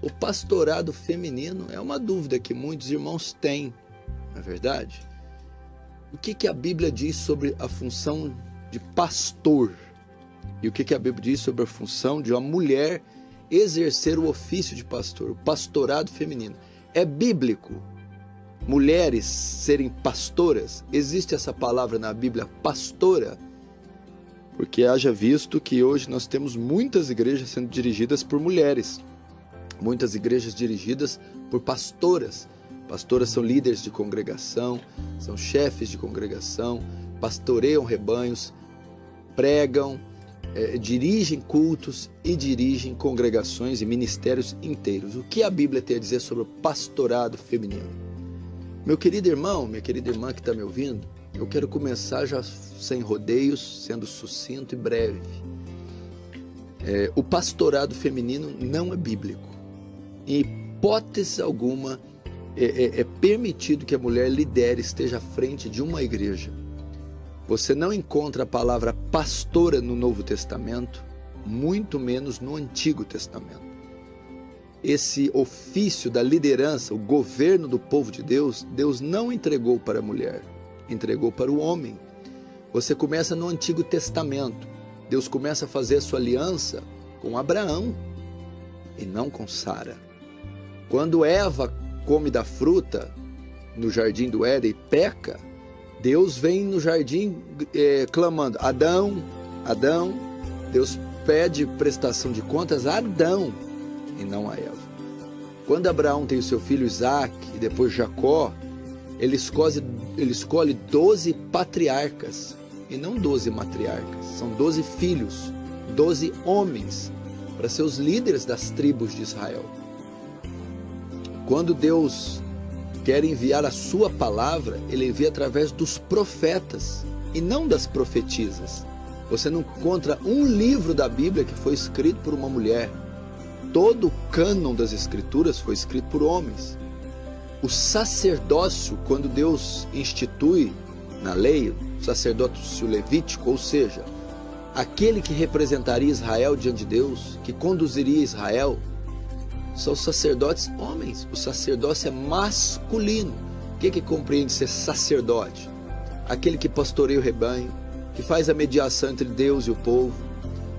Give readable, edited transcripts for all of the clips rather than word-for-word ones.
O pastorado feminino é uma dúvida que muitos irmãos têm, não é verdade? O que a Bíblia diz sobre a função de pastor? E o que a Bíblia diz sobre a função de uma mulher exercer o ofício de pastor, o pastorado feminino? É bíblico mulheres serem pastoras? Existe essa palavra na Bíblia, pastora? Porque haja visto que hoje nós temos muitas igrejas sendo dirigidas por mulheres, muitas igrejas dirigidas por pastoras. Pastoras são líderes de congregação, são chefes de congregação, pastoreiam rebanhos, pregam, dirigem cultos e dirigem congregações e ministérios inteiros. O que a Bíblia tem a dizer sobre o pastorado feminino? Meu querido irmão, minha querida irmã que está me ouvindo, eu quero começar já sem rodeios, sendo sucinto e breve. O pastorado feminino não é bíblico. Em hipótese alguma é permitido que a mulher lidere, esteja à frente de uma igreja. Você não encontra a palavra pastora no Novo Testamento, muito menos no Antigo Testamento. Esse ofício da liderança, o governo do povo de Deus, Deus não entregou para a mulher, entregou para o homem. Você começa no Antigo Testamento. Deus começa a fazer a sua aliança com Abraão e não com Sara. Quando Eva come da fruta no jardim do Éden e peca, Deus vem no jardim clamando, Adão, Adão. Deus pede prestação de contas a Adão e não a Eva. Quando Abraão tem o seu filho Isaac e depois Jacó, ele escolhe 12 patriarcas e não 12 matriarcas. São 12 filhos, 12 homens para ser os líderes das tribos de Israel. Quando Deus quer enviar a sua palavra, ele envia através dos profetas e não das profetisas. Você não encontra um livro da Bíblia que foi escrito por uma mulher. Todo o cânon das escrituras foi escrito por homens. O sacerdócio, quando Deus institui na lei, o sacerdócio levítico, ou seja, aquele que representaria Israel diante de Deus, que conduziria Israel, são os sacerdotes homens. O sacerdócio é masculino. O que compreende ser sacerdote? Aquele que pastoreia o rebanho, que faz a mediação entre Deus e o povo,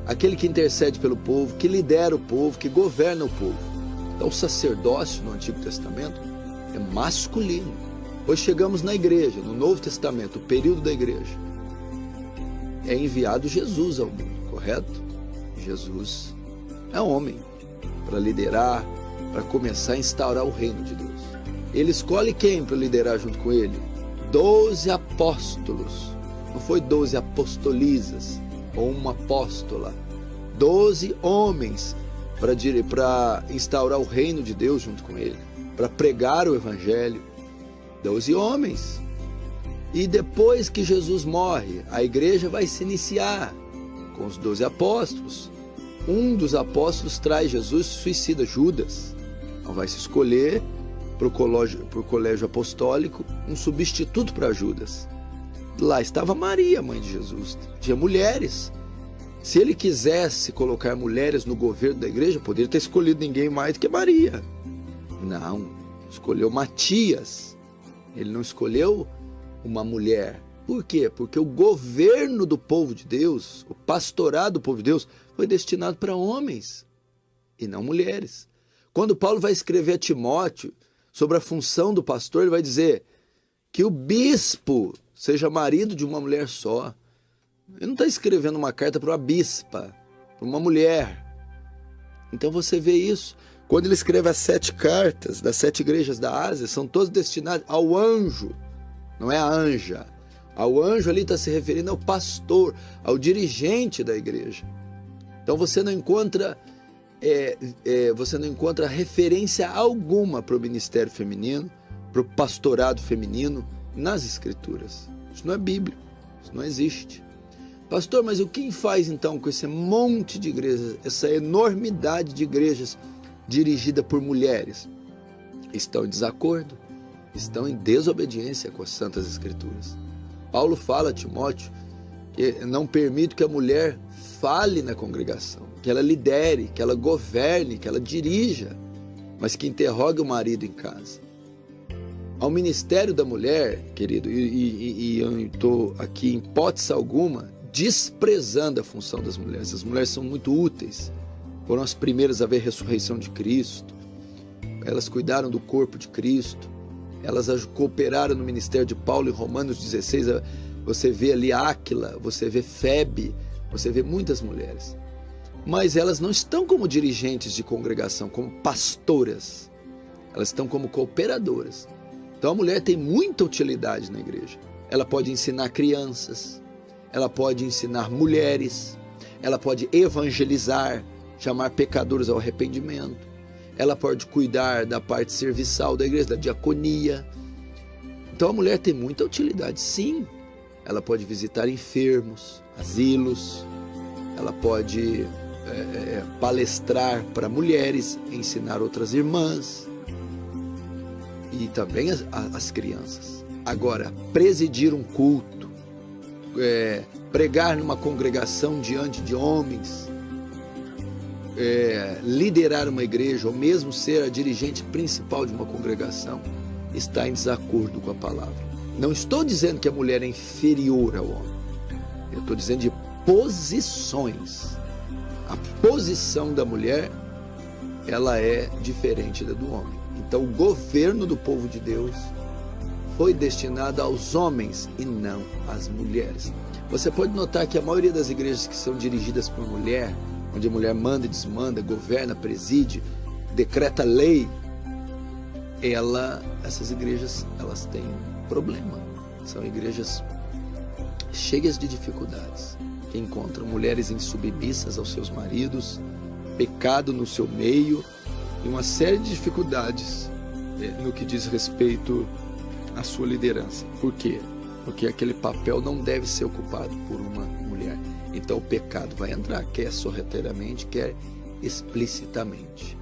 aquele que intercede pelo povo, que lidera o povo, que governa o povo. Então o sacerdócio no Antigo Testamento é masculino. Hoje chegamos na igreja, no Novo Testamento, o período da igreja. É enviado Jesus ao mundo, correto? Jesus é homem para liderar, para começar a instaurar o reino de Deus. Ele escolhe quem para liderar junto com ele? 12 apóstolos. Não foi 12 apostolizas ou uma apóstola. 12 homens para instaurar o reino de Deus junto com ele, para pregar o evangelho. 12 homens. E depois que Jesus morre, a igreja vai se iniciar com os 12 apóstolos. Um dos apóstolos traz Jesus, suicida, Judas. Então vai se escolher para o colégio apostólico um substituto para Judas. Lá estava Maria, mãe de Jesus. Tinha mulheres. Se ele quisesse colocar mulheres no governo da igreja, poderia ter escolhido ninguém mais do que Maria. Não, escolheu Matias. Ele não escolheu uma mulher. Por quê? Porque o governo do povo de Deus, o pastorado do povo de Deus, foi destinado para homens e não mulheres. Quando Paulo vai escrever a Timóteo sobre a função do pastor, ele vai dizer que o bispo seja marido de uma mulher só. Ele não está escrevendo uma carta para uma bispa, para uma mulher. Então você vê isso. Quando ele escreve as 7 cartas das 7 igrejas da Ásia, são todas destinadas ao anjo, não é a anja. Ao anjo ali está se referindo ao pastor, ao dirigente da igreja. Então você não encontra referência alguma para o ministério feminino, para o pastorado feminino nas escrituras. Isso não é bíblico, isso não existe. Pastor, mas o que faz então com esse monte de igrejas, essa enormidade de igrejas dirigida por mulheres? Estão em desacordo, estão em desobediência com as santas escrituras. Paulo fala a Timóteo que não permite que a mulher fale na congregação, que ela lidere, que ela governe, que ela dirija. mas que interrogue o marido em casa. Ao ministério da mulher, querido, e eu estou aqui em hipótese alguma desprezando a função das mulheres. As mulheres são muito úteis, foram as primeiras a ver a ressurreição de Cristo, elas cuidaram do corpo de Cristo, elas cooperaram no ministério de Paulo em Romanos 16, você vê ali Áquila, você vê Febe, você vê muitas mulheres, mas elas não estão como dirigentes de congregação, como pastoras, elas estão como cooperadoras. Então a mulher tem muita utilidade na igreja. Ela pode ensinar crianças, ela pode ensinar mulheres, ela pode evangelizar, chamar pecadores ao arrependimento, ela pode cuidar da parte serviçal da igreja, da diaconia. Então a mulher tem muita utilidade, sim. Ela pode visitar enfermos, asilos, ela pode palestrar para mulheres, ensinar outras irmãs e também as crianças. Agora, presidir um culto, pregar numa congregação diante de homens, liderar uma igreja ou mesmo ser a dirigente principal de uma congregação está em desacordo com a palavra. Não estou dizendo que a mulher é inferior ao homem, eu estou dizendo de posições. A posição da mulher, ela é diferente da do homem. Então o governo do povo de Deus foi destinado aos homens e não às mulheres. Você pode notar que a maioria das igrejas que são dirigidas por mulher, onde a mulher manda e desmanda, governa, preside, decreta lei, essas igrejas, elas têm um problema. São igrejas cheias de dificuldades, que encontram mulheres insubmissas aos seus maridos, pecado no seu meio e uma série de dificuldades no que diz respeito à sua liderança. Por quê? Porque aquele papel não deve ser ocupado por uma mulher. Então o pecado vai entrar, quer sorrateiramente, quer explicitamente.